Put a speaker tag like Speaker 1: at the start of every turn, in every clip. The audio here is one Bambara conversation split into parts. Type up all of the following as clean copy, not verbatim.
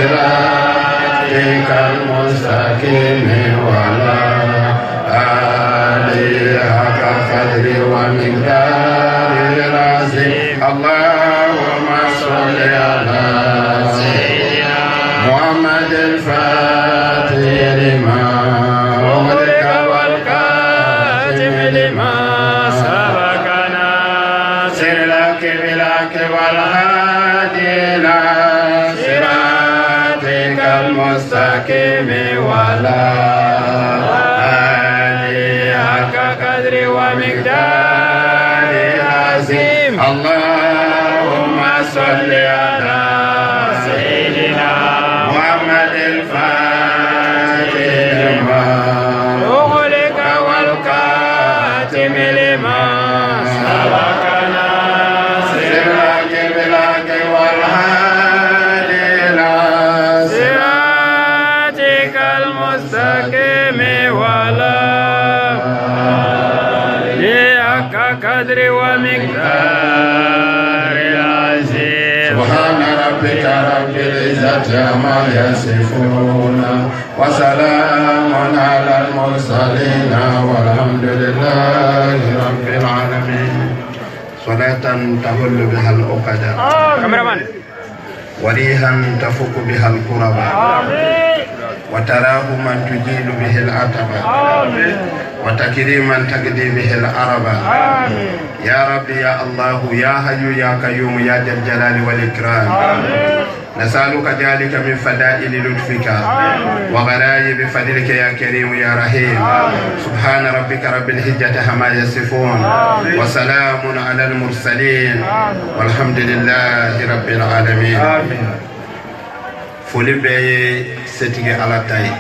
Speaker 1: صراطك المستقيم وعلى آله حق قدره ومقداره العظيم اللهم صل على سيدنا محمد الفاتح لما أغلق والكاتم لما سبقنا سر لك بلك والهادي إلى صراطك المستقيم وعلى آله حق قدره ومقداره العظيم اللهم صل على سيدنا محمد الفاتح لما أغلق والكاتم لما سبقنا سرك بلك والهادي إلى صراطك المستقيم وعلى حق قدر ومقدار العظيم سبحان ربك رب العزة عما يصفون وسلام على المرسلين والحمد لله رب العالمين صلاة تهل بها العقدة وريها تفك بها الكربة وتراهما تجيل به العتبة وتكريما تقضي به العربة يا رب يا الله يا حي يا قيوم يا ذا الجلال والإكرام نسألك ذلك من فضائل لطفك وغرائب فضلك يا كريم يا رحيم سبحان ربك رب العزة عما يصفون وسلام على المرسلين والحمد لله رب العالمين foli bɛɛ ye setigi ala ta ye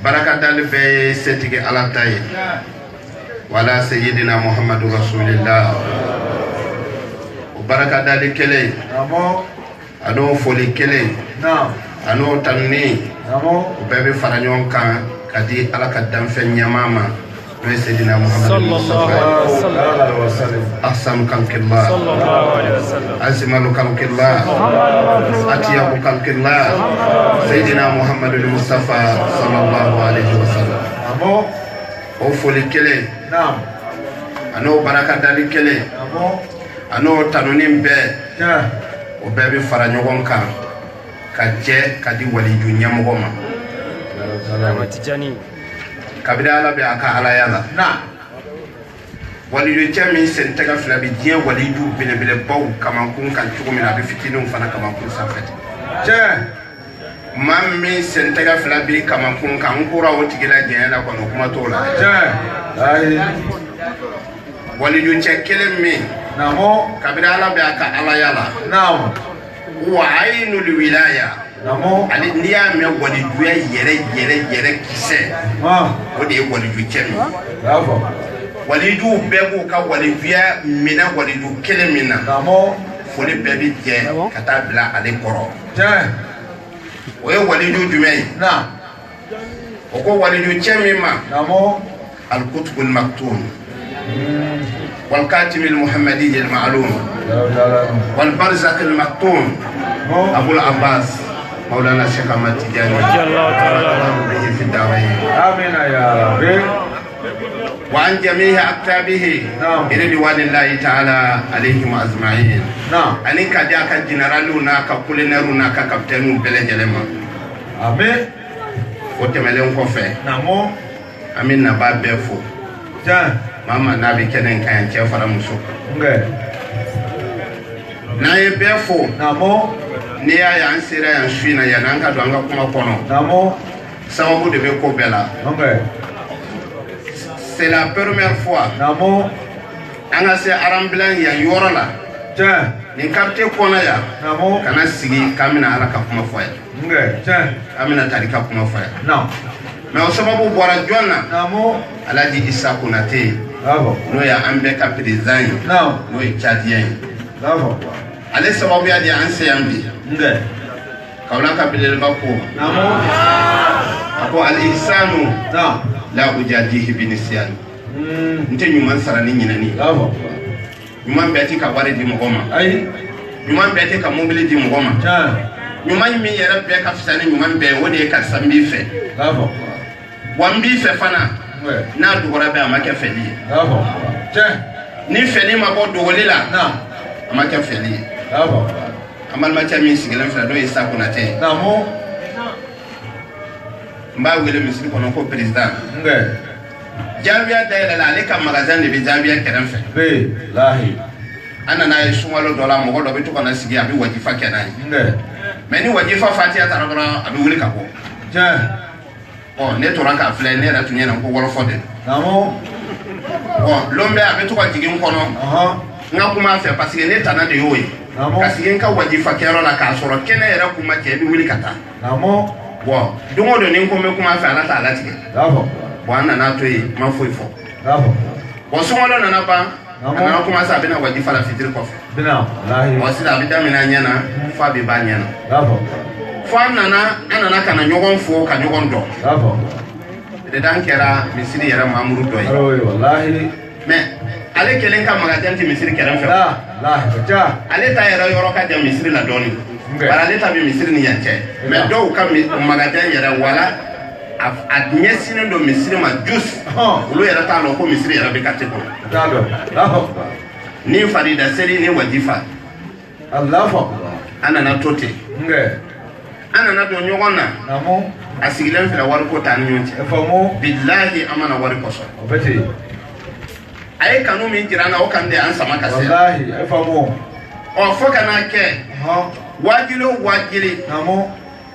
Speaker 1: baraka dali bɛɛ ye setigi ala ta ye wala sayyidina muhammadu rasulillah o baraka dali kelen ano foli kelen ano tanni o bɛɛ bɛ fara ɲɔgɔn kan ka di ala ka danfɛn ɲɛmaa ma سيدنا محمد صلى الله عليه وسلم أحسن خلق الله أجمل خلق الله أطيب خلق الله سيدنا محمد المصطفى صلى الله عليه وسلم أوفولي كله أنو بركة دالي كله أنو تنونين بي وبيبي فرانيوغون كان كجي كدي ولي جونيا مغوما kabila ala be aka ala yala wali yo jami sen taga fla bi die wali du bele bele baw kama kun kan chugo mina be fitinu fana kama kun safati mammi sen taga fla bi kama kun kan kura woti gila jena ko no kuma tola wali yo chekele mi kabila ala be aka ala yala wa ainul wilaya ali niya me wali duya yere kise o de wali du kemi wali du bego ka wali duya mina wali du kele mina foli bebi je kata bla ale koro o ye wali du dumei o ko wali du kemi ma al kutub al maktum wal katim al muhammadi al ma'lum wal barzak al maktum abu al abbas مولانا الشيخ أحمد تجاني رضي الله تعالى عنه في الدارين آمين يا رب وعن جميع أكتابه إلى ديوان الله تعالى عليهم أجمعين أني كجاك جنرالنا ككولينرونا ككابتنو بلجلما آمين وتملون كوفي آمين نبا بيفو ماما نبي كنن كان تشافر مسو ناي بيفو ni ya yan sera yan suina ya nan ka do anga kuma kono sababu de be ko bela c'est la première fois anga se aramblan ya yorala ni carte kona ya kana sigi kamina ala ka kuma foya amina tarika kuma foya mais sababu bora jonna alaji isa kunate no ya ambe ka président no tchadien ale sababu ya di anse yambi kawla ka bilel bako ako al ihsanu la ujadihi bi nisyan nte nyuma sara ni nyinani ɲuman bɛɛ ti ka wari di mɔgɔ ma
Speaker 2: ayi
Speaker 1: ɲuman bɛɛ ti ka mobili di mɔgɔ ma ɲuman min yɛrɛ bɛɛ ka fisa ni ɲuman bɛɛ o de ye karisa n b'i fɛ wa n b'i fɛ fana n'a dogora bɛɛ a ma kɛ fɛli ye ni fɛli ma bɔ dogoli la a ma kɛ fɛli ye an balimakɛ min sigilen filɛ n'o ye Isa Konate ye n b'a wele misiri kɔnɔ ko président Jawiya dayɛlɛ la ale ka magasin de bɛ Jawiya kɛrɛfɛ an nana ye sunkalo dɔ la mɔgɔ dɔ bɛ to ka na sigi a bɛ wajifa kɛ n'a ye mais ni wajifa fatiya taara dɔrɔn a bɛ wuli ka bɔ ne tora k'a filɛ ne yɛrɛ tun ɲɛna ko wɔlɔfɔ de lon bɛ a bɛ to ka jigin n kɔnɔ n ka kuma a fɛ parce que ne tana de y'o ye ka sigi n ka wajifa kɛyɔrɔ la k'a sɔrɔ kɛnɛ yɛrɛ kuma cɛ i bɛ wuli ka taa don o don ni n ko n bɛ kuma a fɛ ala t'a latigɛ an nana to yen n ma foyi fɔ sunkalo nana ban a nana commencer a bɛna wajifa la fitiri kɔfɛ sisan a bɛ daminɛ a ɲɛ na fo a bɛ ban ɲɛ na fo an nana ka na ɲɔgɔn fo ka ɲɔgɔn dɔn président kɛra misiri yɛrɛ mamuru dɔ ye mais ale kelen ka magasin tɛ misiri kɛrɛfɛ ale ta yɛrɛ yɔrɔ ka jan misiri la dɔɔnin bari ale ta bɛ misiri ni yan cɛ mais dɔw ka magasin yɛrɛ wala a ɲɛsinnen don misiri ma jus olu yɛrɛ t'a dɔn ko misiri yɛrɛ bɛ kate kɔnɔ ni farida seli ni wajifa an nana to ten an nana don ɲɔgɔn na a sigilen filɛ wari ko t'an ni ɲɔgɔn cɛ bilahi an mana wari kɔsɔn a ye kanu min jira an na o kan de an sama ka se fo ka n'a kɛ waajili o waajili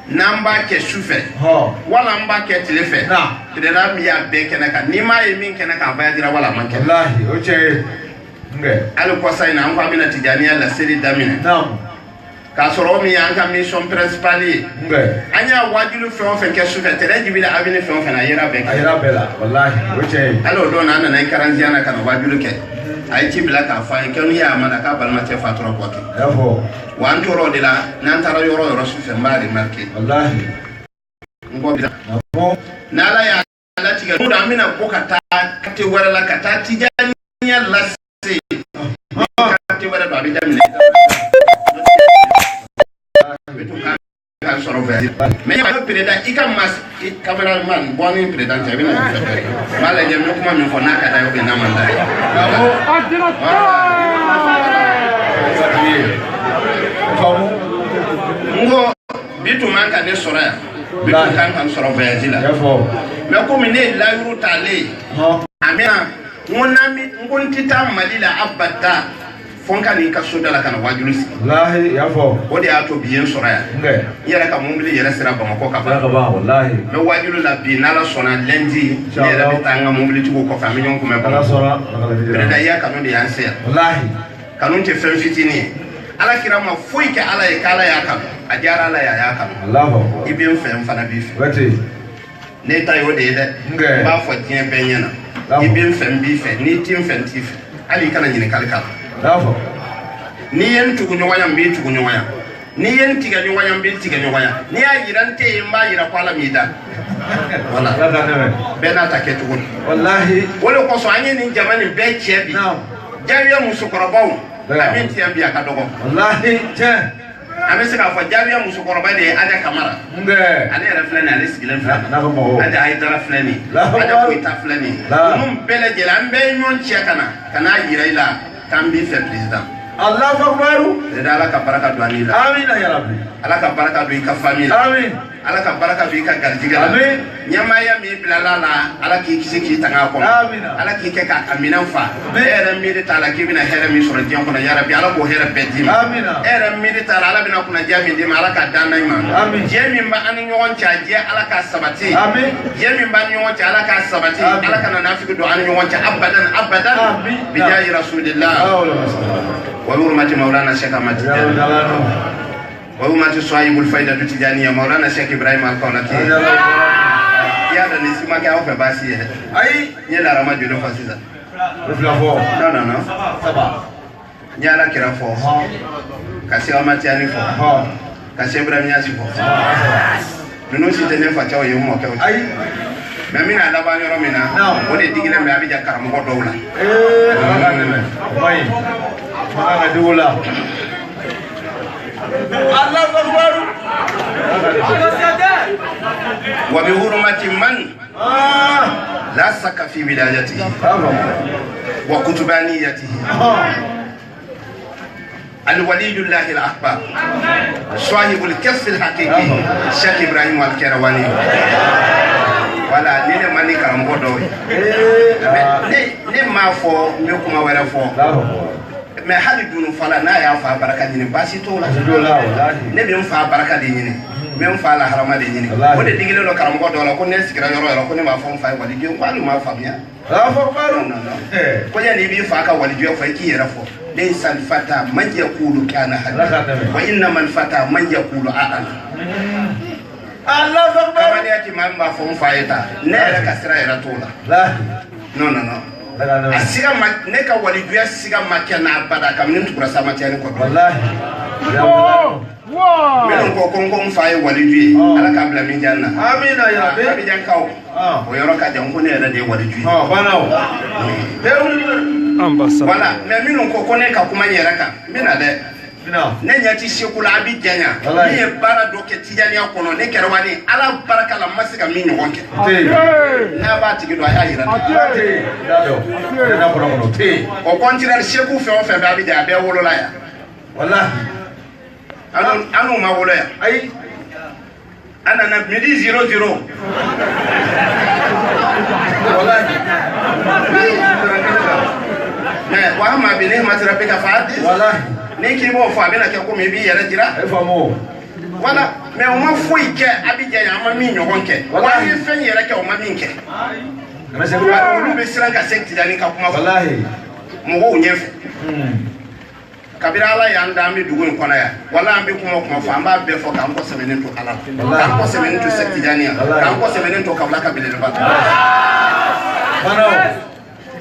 Speaker 1: n'an b'a kɛ sufɛ wala an b'a kɛ tile fɛ président min y'a bɛɛ kɛnɛ kan n'i m'a ye min kɛnɛ kan a b'a jira wala a man kɛnɛ hali kɔsa in na an ko an bɛna Tijaniya la seli daminɛ k'a sɔrɔ o min ye an ka mission principale ye an y'a waajuli fɛn o fɛn kɛ sufɛ tɛrɛ jibila avenue fɛn o fɛn na a yera bɛɛ kɛ hali o don na an nana ye karanziya na ka na waajuli kɛ a ye ci bila k'a fɔ an ye kɛ n'u y'a ma na k'a balimakɛ fatura kɔ kɛ wa an tora o de la n'an taara yɔrɔ o yɔrɔ sufɛ n b'a remarqué n kɔ n'ala y'a latigɛ n'o don an bɛna bɔ ka taa kate wɛrɛ la ka taa Tijaniya lase kate wɛrɛ don a bɛ daminɛ mais ya président i ka mas cameraman bɔ ni président cɛ i bɛna fɛ b'a lajɛ n bɛ kuma min fɔ n'a ka d'a ye ou bien n'a man d'a ye n ko bi tun man ka ne sɔrɔ yan bi tun kan ka n sɔrɔ voyage la mais komi ne ye layiru t'ale a mɛna n ko n tɛ taa Mali la abada fo n ka nin ka so da la ka na waajuli sigi o de y'a to bi ye n sɔrɔ yan n yɛrɛ ka mobili yɛrɛ sera Bamakɔ ka ban n bɛ waajuli la bi n'ala sɔnna lundi ne yɛrɛ bɛ taa n ka mobilitigiw kɔfɛ an bɛ ɲɔgɔn kunbɛn Bamakɔ président i y'a kanu de y'an se yan kanu tɛ fɛn fitinin ye ala kira ma foyi kɛ ala ye k'ala y'a kanu a diyara ala ye a y'a kanu i bɛ n fɛ n fana b'i fɛ ne ta ye o de ye dɛ n b'a fɔ diɲɛ bɛɛ ɲɛna i bɛ n fɛ n b'i fɛ n'i t'i n fɛ n t'i fɛ hali i kana ɲininkali k'a la n'i ye n tugu ɲɔgɔn ya n b'i tugu ɲɔgɔn ya n'i ye n tigɛ ɲɔgɔn ya n b'i tigɛ ɲɔgɔn ya n'i y'a yira n tɛ yen n b'a yira ko ala m'i da wala bɛɛ n'a ta kɛcogo don o de kosɔn an ye nin jama nin bɛɛ cɛ bi Jawiya musokɔrɔbaw a min tɛ yan bi a ka dɔgɔ an bɛ se k'a fɔ Jawiya musokɔrɔba de ye Aja Kamara ale yɛrɛ filɛ nin ale sigilen filɛ Aja Ayidara filɛ nin Aja Koyita filɛ nin ninnu bɛɛ lajɛlen an bɛɛ ye ɲɔgɔn cɛ ka n'a yira i la k'an b'i fɛ président Allahu Akbar ala ka baraka don ani la amin ya rabbi ala ka baraka don i ka famille amin ala ka baraka don i ka garijigɛ la amin ɲɛmaaya min bilala la ala k'i kisi k'i tanga kɔnɔ amin ala k'i kɛ ka minɛn fa e yɛrɛ miiri t'a la k'i bɛna hɛrɛ min sɔrɔ diɲɛ kɔnɔ ya rabbi ala k'o hɛrɛ bɛɛ d'i ma amin e yɛrɛ miiri t'a la ala bɛna kunnaja min d'i ma ala k'a dan na i ma amin diɲɛ min b'an ni ɲɔgɔn cɛ a diɲɛ ala k'a sabati amin diɲɛ min b'an ni ɲɔgɔn cɛ ala k'a sabati ala kana nafiki don an ni ɲɔgɔn cɛ abadan abadan bijahi rasulillah وحرمة مولانا الشيخ أحمد تجاني وحرمة صاحب الفائدة التجانية مولانا الشيخ إبراهيم القولاتي يا ده نسمع كي أوفى باسيه أي يلا رما جلو فاسيزا non سبعة يلا كرا فو كاسي أحمد تجاني فو كاسي إبراهيم ياسي فو نو سيتني فاتوا يوم وكيو أي mais min a laban yɔrɔ min na o de digilen bɛ a bɛ ja karamɔgɔ dɔw la
Speaker 2: Mana dola. Allah Akbar.
Speaker 1: وبحرمة من لا شك في ولايته وكتبانيته الولي الله الأكبر صاحب الكف الحقيقي الشيخ إبراهيم الكرواني ولا نين ماني كلام بدوي ne ma fo me kuma wala fo me hali dunu fala na ya fa baraka ni basi to la ne be fa baraka de ni me fa la harama de ni o de digile lo karam ko do la ko ne sikira yoro ko ne ma fo fa wali ge ko ma fa miya
Speaker 2: fa baro
Speaker 1: ko ya ni bi fa ka wali ge fa ki yera fo laysa al fata man yaqulu kana hada wa inna man fata man yaqulu a'ana
Speaker 2: Allah Akbar.
Speaker 1: Kamani ati mamba fo fa yeta ne ra kasira yera to la no asiga ne ka wali ge asiga makena bada kam nin tukura sama tiani ko
Speaker 2: wallahi
Speaker 1: Melo ko kongo mfaye walijui ala kabla minjana
Speaker 2: amina ya rabbi
Speaker 1: abi jankao o yoro ka janko ne ra de walijui
Speaker 2: bana o
Speaker 3: ambassadeur
Speaker 1: wala me mino ko kone ka kuma nyera ka mina de ne nyati shekula abi janya ni bara doke tijani akono ne kerwani ala baraka la masika minyo wonke na ba tigi do ayira
Speaker 2: dado na kono te
Speaker 1: o kontira sheku fe o fe ba abi ja be wolola ya
Speaker 2: wallahi
Speaker 1: anu ma wolo ya
Speaker 2: ai
Speaker 1: ana na midi 00
Speaker 2: wallahi
Speaker 1: wa ma bi ne ma tira pe ka faati
Speaker 2: wallahi
Speaker 1: ne ki mo fa be na ke ko me bi yara jira
Speaker 2: e famo
Speaker 1: wala me o ma fo ike abija ya ma mi nyogon ke wa ni fen yara ke o ma mi nke
Speaker 2: na se ko
Speaker 1: lu be sira ka sekti dani ka kuma
Speaker 2: wallahi
Speaker 1: mo go nyefe kabira ala ya nda mi dugu nkona ya wala ambi kuma fa amba be fo kan ko semenen to ala kan ko semenen to sekti dani kan ko semenen to kabla kabile ba
Speaker 2: bana o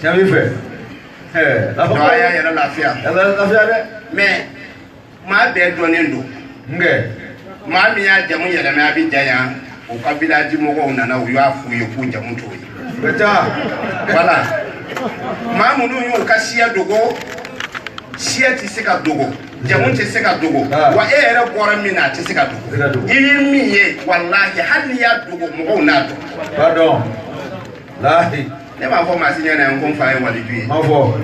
Speaker 2: jami fe
Speaker 1: la ko ya yara lafiya
Speaker 2: de
Speaker 1: me ma be do ne ndo
Speaker 2: nge
Speaker 1: ma mi ya jamu yara me abi jaya o kabila di mo go na o yo afu ye ku jamu to yi
Speaker 2: beta
Speaker 1: wala ma mu nu yo kasiya dogo siya ti se ka dogo jamu ti se ka dogo wa e era bora mi na ti se ka dogo iri mi ye wallahi hali ya dogo mo go na do
Speaker 2: pardon lahi
Speaker 1: ne ma fo ma sinya na nko fa e wali dui
Speaker 2: ma fo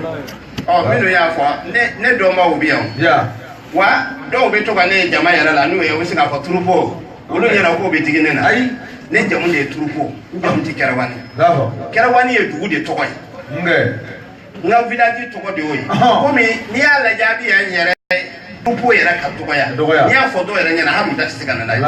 Speaker 1: o mi no ya fo ne do ma obi on
Speaker 2: ya
Speaker 1: wa do be to ka ne jama yara la nu ye o sika fo trupo olu yara ko be digine na
Speaker 2: ai
Speaker 1: ne jamu de trupo jamu ti kerawani
Speaker 2: bravo
Speaker 1: kerawani ye dugu de to ko
Speaker 2: nge
Speaker 1: nga village to ko de oyi ko mi ni ala jabi ya nyere trupo yara ka to ko ya ni ya fo do yara nyana ha mu da sika na dai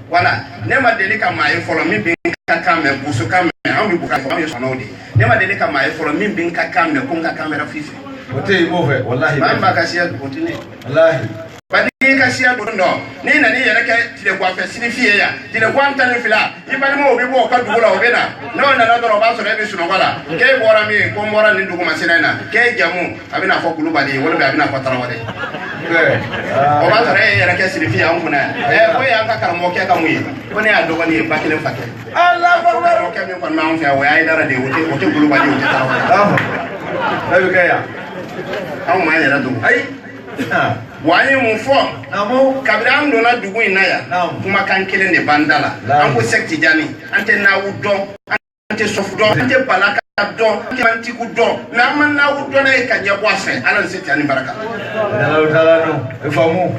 Speaker 1: wala ne ma deli ka ma e folo mi bin ka kame busu kame an bi buka am yeso nodi ne ma deli ka ma e folo mi bin ka kame ko ka kamera fifi
Speaker 2: ote mo fe wallahi
Speaker 1: ba ka siya ko tini
Speaker 2: wallahi
Speaker 1: bani ka siya do ndo ni na ni yere ka tile kwa fe sini fiye ya tile kwa ntani fila ibani mo obi bo ka dugula obena no na na do ba so na bi suno wala ke bora mi ko mora ni dugu masina na ke jamu abina fo kulu bali wala be abina fo tarawale o ba tare yere ka sini fiye an kuna ko ya ka karamo ke ka muyi ko ne ya dogo ni ba kelen fakẹ
Speaker 2: Allah akbar
Speaker 1: ko ke mi ko ma on fe wa ay dara de wote kulu bali wote tarawale
Speaker 2: dabi kaya
Speaker 1: an ma yere do
Speaker 2: ai
Speaker 1: wani mu fo
Speaker 2: namo
Speaker 1: kabira am do na dugu ina ya kuma kan kelen de bandala an ko sekti jani ante na wudo ante sofu do ante balaka do ante mantiku do na man na wudo na ka nyabo afa ala sekti ani baraka
Speaker 2: dalaw talano e famu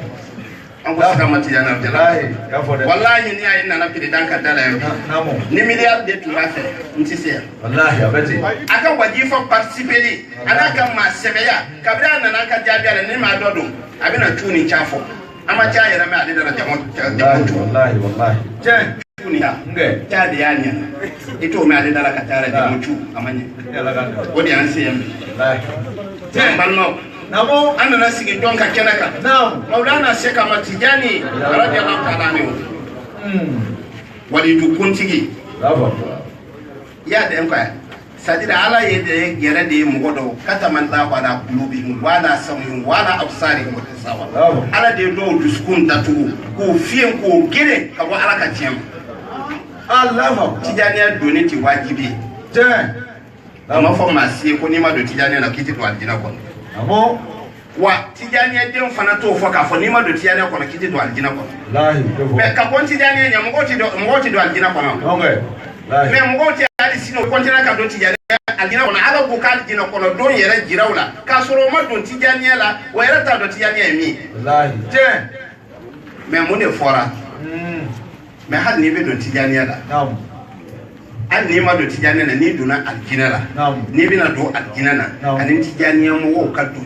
Speaker 1: an ko saka mati jana
Speaker 2: wallahi ya fo de
Speaker 1: wallahi ni ay na pidi dan ka dala
Speaker 2: namo
Speaker 1: ni milliard de tu afa ntise
Speaker 2: wallahi abati
Speaker 1: aka wajifa participer ana kan ma sebeya kabira na ka jabi ala ni ma dodo abina tuni chafo ama cha yera me adida na jamo
Speaker 2: wallahi je
Speaker 1: tuni ya
Speaker 2: nge
Speaker 1: cha de yanya ito me adida la katara jamo chu amanye
Speaker 2: yala ganda
Speaker 1: odi anse yambe
Speaker 2: wallahi
Speaker 1: je banno namo anna na sigi donka kenaka
Speaker 2: naam
Speaker 1: maulana sheka matijani radiyallahu ta'ala anhu wali du kuntigi
Speaker 2: bravo
Speaker 1: ya de enka sadida ala yede gere de mugodo kata man da bana kulubi wala samu wala absari mo sawa ala de do duskun datu ko fien ko gere ka wa ala ka tiem
Speaker 2: Allah
Speaker 1: tijani do ne ti wajibi
Speaker 2: je
Speaker 1: ama fo masie ko ni ma do tijani na kiti to adina ko
Speaker 2: amo
Speaker 1: wa tijaniya den fana to fo ka fo ni ma do tijaniya kono kiti do aljina kono
Speaker 2: wallahi
Speaker 1: mais ka kon tijaniya nya mo ti do aljina kono
Speaker 2: okay wallahi
Speaker 1: mais mo ti ali sino kontina ka do tijaniya aljina kono ala ko ka aljina kono don yere jirawla ka soro ma do tijaniya la wa yere ta do tijaniya mi
Speaker 2: wallahi tiens
Speaker 1: mais mo ne fora mais hal ni be do tijaniya la
Speaker 2: naam
Speaker 1: an ni ma do tijaniya la ni duna aljina la
Speaker 2: naam
Speaker 1: ni bina do aljina na anin tijaniya mo ka do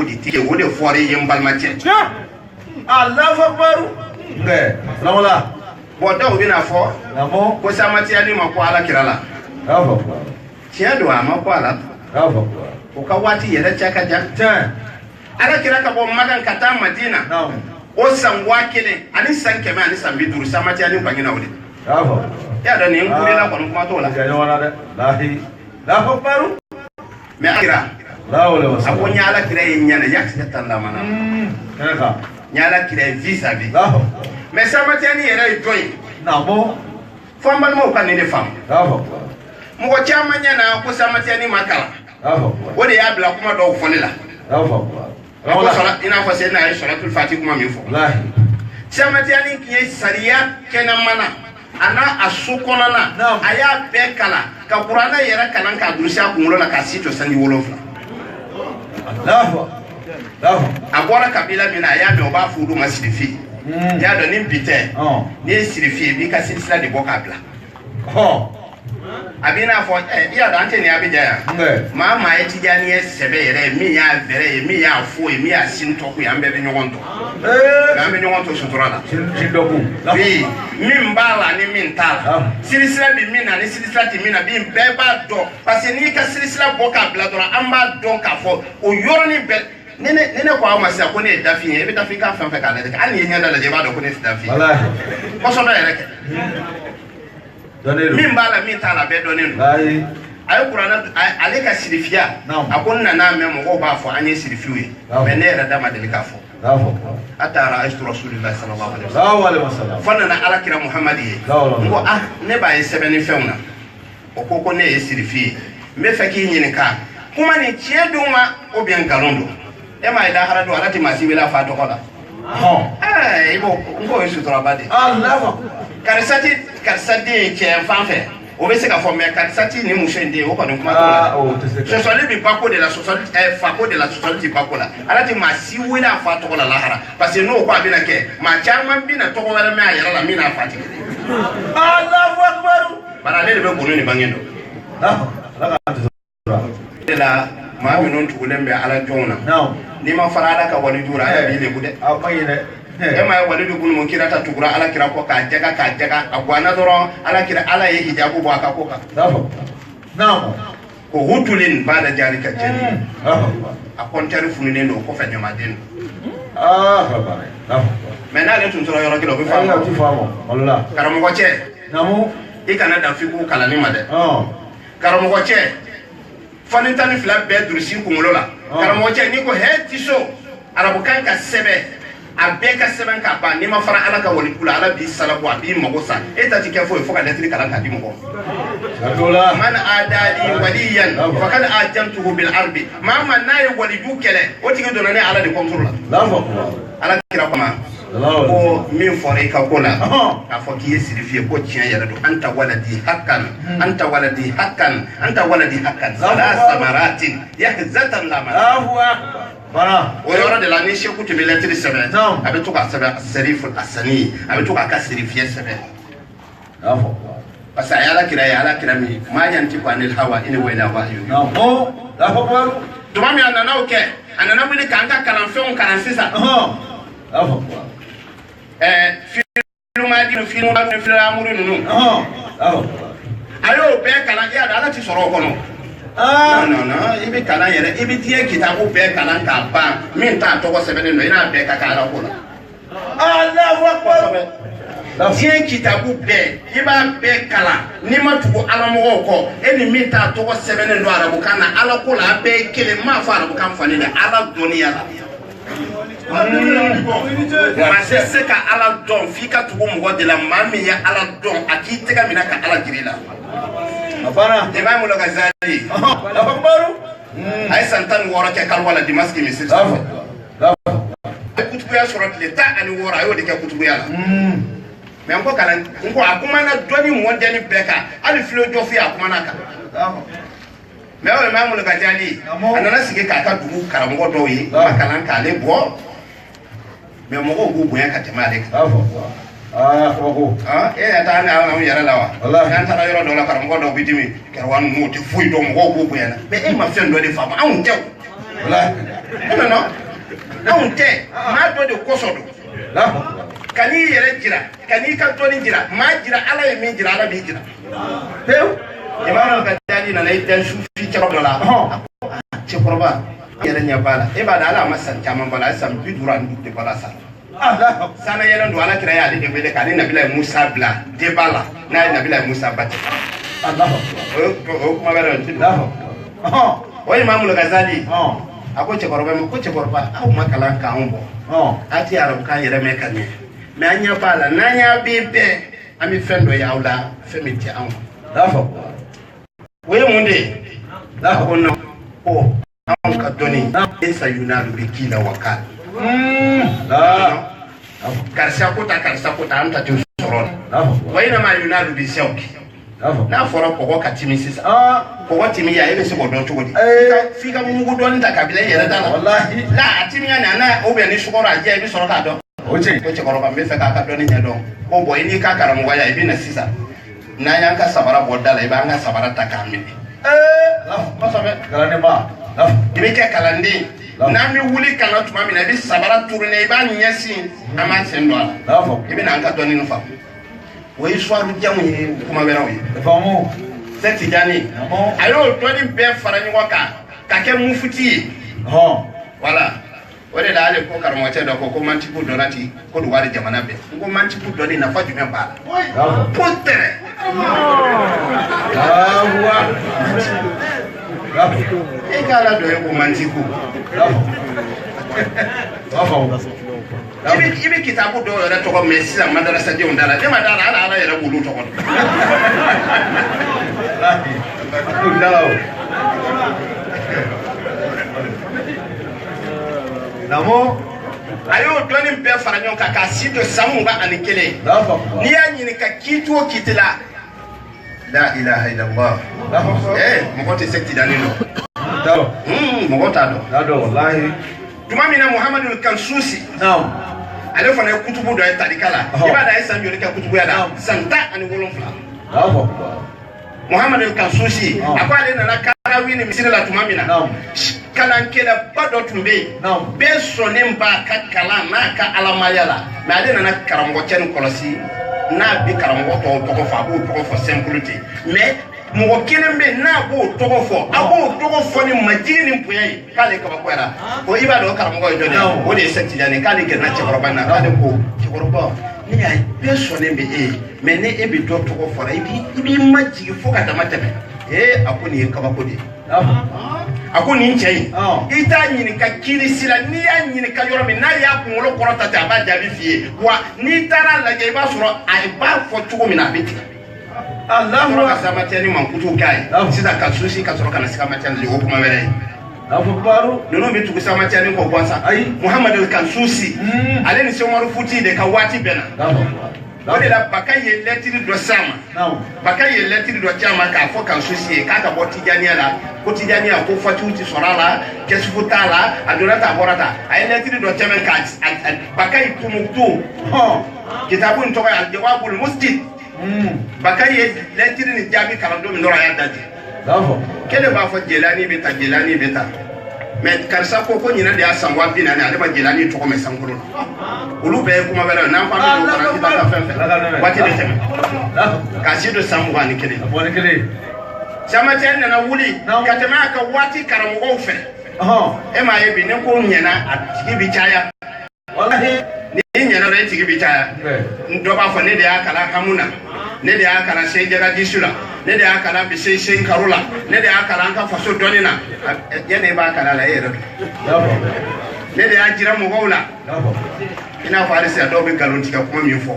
Speaker 1: di tike wode fore yembal matche
Speaker 2: Allahu akbar nge lamala
Speaker 1: bo daw bina fo
Speaker 2: namo
Speaker 1: ko samati ali ma ko ala kirala
Speaker 2: Allahu akbar
Speaker 1: tiya do ama ko ala
Speaker 2: Allahu akbar
Speaker 1: ko ka wati yere chaka ja
Speaker 2: tiens
Speaker 1: ala kiraka bo magan kata madina
Speaker 2: naam
Speaker 1: o san wakile ani san keme ani san bidur samati ali bangina wode
Speaker 2: Allahu
Speaker 1: ya da ni ngure la ko kuma to la
Speaker 2: ya wala de lahi Allahu akbar
Speaker 1: me akira
Speaker 2: la wala wasa
Speaker 1: ko nyala kire nyana yak tanda mana
Speaker 2: kaka
Speaker 1: nyala kire visa bi
Speaker 2: Allahu
Speaker 1: me samati ali yere joy
Speaker 2: namo
Speaker 1: fambal mo kan ni fam
Speaker 2: Allahu
Speaker 1: mo ko chama nyana ko samati ali makala
Speaker 2: Allahu
Speaker 1: wode ya bla kuma do fonila
Speaker 2: Allahu
Speaker 1: ko sala ina fa sen na salatul fatih kuma mi fo
Speaker 2: wallahi
Speaker 1: samati ali kiye sariya kenan mana ana asukona na aya be kala ka qur'ana yera kanan ka durusa kumulo na ka sito sandi wolofla
Speaker 2: Allahu Allahu
Speaker 1: abora kabila mina ya me oba fudu masirifi ya do ni bite ni sirifi bi ka silsila de boka bla abina fo ya da ante ni abija ya ma ma etijani esebe yere mi ya vere mi ya fo mi ya sintoku ya mbebe nyogonto na mbebe nyogonto suturala
Speaker 2: sindoku
Speaker 1: bi mi mbala ni mi ntala silsila bi mi na ni silsila ti mi na bi mbeba do parce ni ka silsila boka bla do amba do ka fo o yorni be nene ko amasi ko ne dafi e be dafi ka fa fa ka le ka ani nyanda la je ba do ko ne dafi
Speaker 2: wallahi
Speaker 1: ko so na yere ke min bala min tala be donen
Speaker 2: lahi
Speaker 1: ay qur'ana ale ka sirifia akonna na me mo ba fo anye sirifiwe be ne ra dama de ka fo atara ashtu rasulullah sallallahu alaihi wasallam fana na ala kira muhammadi ngo ne ba yesebeni feuna okoko ne yesirifi me faki nyini ka kuma ni chieduma obian karondo e ma ida harado alati masibila fa to kola ibo ngo yesu trabade
Speaker 2: Allah
Speaker 1: karisati ke fanfe o be se ka fo me karisati ni mushende o ko ni kuma to la so so le bi pako de la so so fako de la so so ti pako la alati masiwila fa to kola lahara parce que no ko abina ke ma chama bina to ko wala me ayara la mina fati Allahu akbar bara le be bonu ni bangendo la ma mi non tugulembe ala jona ni ma farala ka wali dura ala bi le bude ema wali du bunu mo kirata tugura ala kira ko ka jaga agwana doro ala kira ala ye hijabu bo aka ko ka
Speaker 2: naam
Speaker 1: ko hutulin bada jalika jani a kontari funine no ko fa nyama den mena le tun toro yoro kilo bi fa
Speaker 2: Allah
Speaker 1: karamo ko che
Speaker 2: namu
Speaker 1: ikana da fi ko kala ni made karamo ko che fanitani fla be dursi ko ngolola karamo ko che ni ko he tiso arabu kan ka sebe abeka seben ka ba ni ma fara ala ka wali kula ala bi salabu abi magosa eta tike fo ka letri kala ka di mo man adali waliyan faqad ajantuhu bil arbi ma man nay wali du kele o tike do nane ala de contrôle ala kira ko ma ko min fore ka kola ka fo ki yesirifi ko tiyan yara do anta waladi hakkan anta waladi hakkan salasa maratin yahzatan lama Allahu akbar voilà o yoro de la ni sheku to lettre sebe avec tout ka sebe serif asani avec tout ka serifier sebe afo parce que ala kira mi ma yanti ko anil hawa ina wayla wa yu no afo baru to mami anana oke anana bi kanga kalan feon kalan sisa afo filu amuru nunu afo ayo be kalan ya ala ti soro ko no no ibi kalan yere ibi tie kitabu be kalan ka ba min ta to ko sebene no ina be ka kala ko la Allahu akbar tie kitabu be iba be kala ni ma tugo alamogo ko eni min ta to ko sebene no arabu kana ala ko la be kele ma fa arabu kan fani da ala duniya la ma se ka ala don fi ka tugo mo de la mami ya ala don akite ka mina ka ala girila afana Imam al-Ghazali akbaru ay santan woro ke kal wala dimaski misir kutubuya sɔrɔ tile 16 a y'o de kɛ kutubuya la mais n ko kalan n ko a kumana dɔni mɔdɛli bɛɛ kan hali filo jɔ fi a kumana kan mais o ye maa mun ka jali a nana sigi k'a ka dugu karamɔgɔ dɔw ye ma kalan k'ale bɔ mais mɔgɔw b'u bonya ka tɛmɛ ale kan e y'a taa anw yɛrɛ la wa n'an taara yɔrɔ dɔ la karamɔgɔ dɔw bɛ dimi kɛrɛwa ninnu o tɛ foyi dɔn mɔgɔw b'u bonya na mais e ma fɛn dɔ de faamu anw tɛ o anw tɛ maa dɔ de kɔsɔn don ka n'i yɛrɛ jira ka n'i ka dɔnni jira maa jira ala ye min jira ala b'i jira pewu i b'a dɔn ka jaabi nana i den sufi cɛkɔrɔba dɔ la cɛkɔrɔba yɛrɛ ɲɛ b'a la e b'a dɔn ala ma san caman b'a la a ye san 50 de b'a la sa sana yɛlɛ don ala kira y'ale de wele k'ale nabila ye musa bila deba la n'a ye nabila ye musa bati o kuma wɛrɛ o ye Imam Ghazali a ko cɛkɔrɔba ma ko cɛkɔrɔba aw ma kalan k'anw bɔ a tɛ arabukan yɛrɛ mɛn ka ɲɛ mais an ɲɛ b'a la n'an y'a bɛ bɛɛ an bɛ fɛn dɔ y'aw la fɛn min tɛ anw o ye mun de ye a ko non ko anw ka dɔnni esa yunalu bɛ k'i la wakal karisa ko ta an ta t'o sɔrɔ la wa inama yunalu bɛ sɛwki n'a fɔra kɔgɔ ka timi sisan kɔgɔ timiya e bɛ se k'o dɔn cogo di f'i ka mugu dɔɔni ta kabila i yɛrɛ da la la a timiya nin a n'a ou bien ni sukɔrɔ a jɛ i bɛ sɔrɔ k'a dɔn ko cɛkɔrɔba n bɛ fɛ k'a ka dɔnni ɲɛ dɔn ko bɔn i n'i ka karamɔgɔya i bɛ na sisan n'an y'an ka sabara bɔ da la i b'an ka sabara ta k'a minɛ kosɛbɛ i bɛ kɛ kalanden n'an bɛ wuli kalan tuma min na i bɛ sabara turu ne i b'a ɲɛsin an b'a sen don a la i bɛ n'an ka dɔnni nin faamu o ye histoire janw ye kuma wɛrɛw ye Seex Tijani a y'o dɔnni bɛɛ fara ɲɔgɔn kan ka kɛ mufuti ye voilà o de la ale ko karamɔgɔcɛ dɔ ko mantiku dɔnna ten ko nin wari jamana bɛɛ n ko mantiku dɔnni nafa jumɛn b'a la potɛrɛ e k'ala dɔ ye ko mantiku i bɛ kitabu dɔw yɛrɛ tɔgɔ mɛn sisan madarasadenw da la ne ma da la ala yɛrɛ b'olu tɔgɔ
Speaker 2: namo
Speaker 1: a y'o dɔnni bɛɛ fara ɲɔgɔn kan k'a si to san 21 n'i y'a ɲininka kiti o kiti la la ilaha illallah mɔgɔ tɛ Seex Tijani dɔn mɔgɔ t'a dɔn wallahi tuma min na Muhammadu Kansusi ale fana ye kutubu dɔ ye tarika la i b'a dɔn a ye san joli kɛ kutubuya la san 17 Muhammadu Kansusi a ko ale nana Karawi ni Misiri la tuma min na kalankɛlɛba dɔ tun bɛ yen bɛɛ sɔnnen b'a ka kalan n'a ka alamaya la mais ale nana karamɔgɔcɛ ni kɔlɔsi n'a bɛ karamɔgɔ tɔw tɔgɔ fɔ a b'o tɔgɔ fɔ simple ten mais mɔgɔ kelen bɛ n'a b'o tɔgɔ fɔ a b'o tɔgɔ fɔ ni majigi ni bonya ye k'ale kabakoyara o i b'a dɔn o karamɔgɔ ye jɔn ye o de ye Seex Tijani k'ale gɛrɛna cɛkɔrɔba in na k'ale ko cɛkɔrɔba ne y'a ye bɛɛ sɔnnen bɛ e ye mais ne e bɛ dɔ tɔgɔ fɔra i b'i majigi fo ka dama tɛmɛ a ko nin ye kabako de ye a ko nin cɛ in i t'a ɲininka kiiri si la n'i y'a ɲininka yɔrɔ min n'a y'a kunkolo kɔrɔta ten a b'a jaabi f'i ye wa n'i taara lajɛ i b'a sɔrɔ a b'a fɔ cogo min na a bɛ tigɛ sɔrɔ ka samatɛni mankutu k'a ye sisan ka susi ka sɔrɔ ka na samatɛni le o kuma wɛrɛ ye ninnu bɛ tugu samatɛni kɔ gansan Muhammadu Kansusi ale ni Sɛkumaru Futi de ka waati bɛnna o de la Baka ye lɛtiri dɔ s'a ma Baka ye lɛtiri dɔ ci a ma k'a fɔ Kansusi ye k'a ka bɔ Tijaniya la ko Tijaniya ko fatiw tɛ sɔrɔ a la kɛsufu t'a la a donna ta a bɔra ta a ye lɛtiri dɔ sɛbɛn ka Baka ye Tumutu kitabu in tɔgɔ ye Al-Jawabul Musjid Baka ye lɛtiri ni jaabi kalan don min nɔrɔ a y'a da ten kelen b'a fɔ Jelani bɛ ta Jelani bɛ ta mais karisa ko ɲinɛ de y'a san 40 ale ma Jelani tɔgɔ mɛn sankolo la olu bɛɛ ye kuma wɛrɛ ye n'an ko an bɛ don kalan kita ka fɛn fɛn waati bɛ tɛmɛ k'a si don san 21 Samatɛni nana wuli ka tɛmɛ a ka waati karamɔgɔw fɛ e m'a ye bi ne ko ɲɛna a tigi bɛ caya ni ɲɛna dɔ e tigi bɛ caya dɔ b'a fɔ ne de y'a kalan hamu na ne de y'a kalan Seyi Jagadisu la ne de y'a kalan bi Seyi Karu la ne de y'a kalan an ka faso dɔnni na yanni e b'a kalan la e yɛrɛ don ne de y'a jira mɔgɔw la i n'a fɔ hali sisan dɔw bɛ nkalon tigɛ kuma min fɔ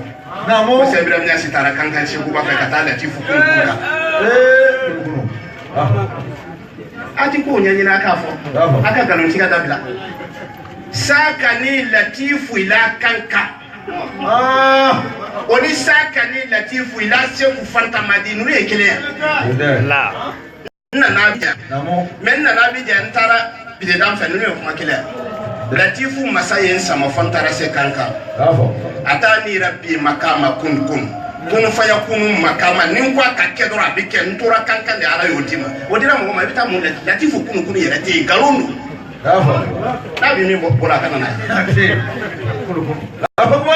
Speaker 1: ko Seyi Ibrahima Ɲasi taara kankan Seguba fɛ ka taa Latifu Kunkuru la a ti k'o ɲɛɲini a k'a fɔ a ka nkalon tigɛ dabila sakani latifu ila kanka oni sakani latifu ila seku fanta madinu ne kele
Speaker 2: la
Speaker 1: na biya
Speaker 2: namo
Speaker 1: men na biya ntara bide dam fa ne kuma kele latifu masayen sama fantara se kanka
Speaker 2: bravo
Speaker 1: atani rabbi makama kun kun fa yakunu makama nin kwa ka kedoro abike ntora kanka de ala yotima wodira mo ma bita mo latifu kun yere te galonu
Speaker 2: bravo
Speaker 1: nabi mi bola kana na
Speaker 2: bravo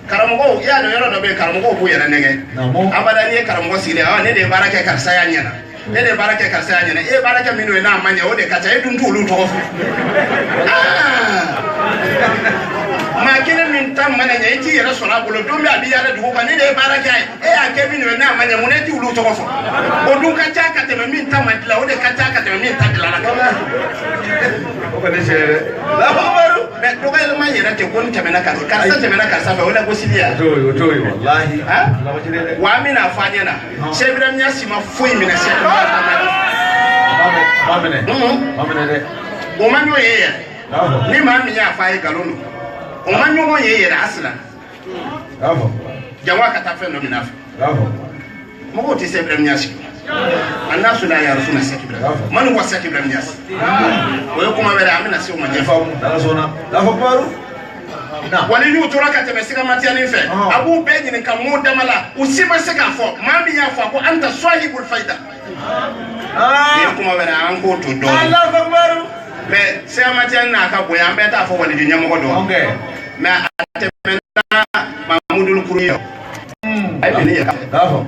Speaker 1: karamogo ya no yoro do be karamogo ko yere nege
Speaker 2: namo
Speaker 1: abada ni karamogo sile ne de barake karsa ya nyana ne de barake karsa ya nyana e barake minu na manya o de kata e dun tulu to ma kene min tam mana nya iti yere so na bolo do mi abi ya de ko ne de barake e ya ke minu na manya mu ne ti ulu to fo o dun ka ta ka te min tam mandila o de ka ta ka te min ta dila la kama
Speaker 2: o ko ne sere
Speaker 1: bravo maru me do ga ma yere te ko nte mena ka karsa te mena karsa fa wala ko silia
Speaker 2: to wallahi
Speaker 1: ha wa mina fanya na shebira nya sima foi mina se
Speaker 2: mamene de
Speaker 1: o manyo ye
Speaker 2: bravo
Speaker 1: ni ma mi nya fa galonu o manyo mo ye aslan
Speaker 2: bravo
Speaker 1: jawa kata fe no mina fa
Speaker 2: bravo
Speaker 1: mo ko ti shebira nya si annasu la yarfuna sakibra man wa sakibra nya si o ko ma bere amina si o ma je fa
Speaker 2: dala zona bravo paru na
Speaker 1: wali ni utora ka tebe sika matiani fe abu be nyini ka mo damala usiba sika fo ma mi ya fo ko anta sahibul faida ni kuma bere an ko to do
Speaker 2: Allah akbar
Speaker 1: me se matiani na ka boya be ta fo wali di nyamo do
Speaker 2: okay
Speaker 1: me atebe na mamudul kuriyo ay be ni ya
Speaker 2: bravo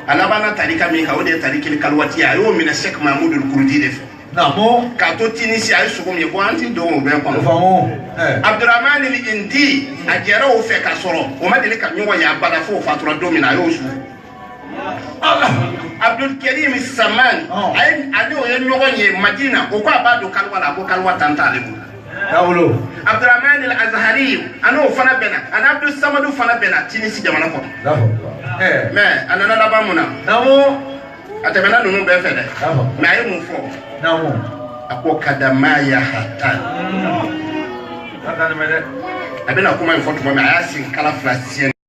Speaker 1: alabana tarika mi ka o de tarikil kalwati ayo mina shek mamudul kurdi de fe
Speaker 2: namo
Speaker 1: ka to tinisi ay sugum ye ko anti do be ko
Speaker 2: famo
Speaker 1: Abdurrahman al-Indi ajera o fe ka soro o ma dele ka nyo ya bada fo fatura domina yo su Allah Abdul Karim Saman ay ade o yen nyogo ye Madina o ko abado kalwala bo kalwa tanta lebu
Speaker 2: dawlo
Speaker 1: Abdurrahman al-Azhari ano fana bena ana Abdul Samad fana bena tinisi jamana ko
Speaker 2: bravo
Speaker 1: me anana laba muna
Speaker 2: namo
Speaker 1: atabena nunu be fe de
Speaker 2: bravo
Speaker 1: me ay mu fo
Speaker 2: namo
Speaker 1: ako kadama ya hatan
Speaker 2: akana mede
Speaker 1: abena kuma info to me ayasin kala frasien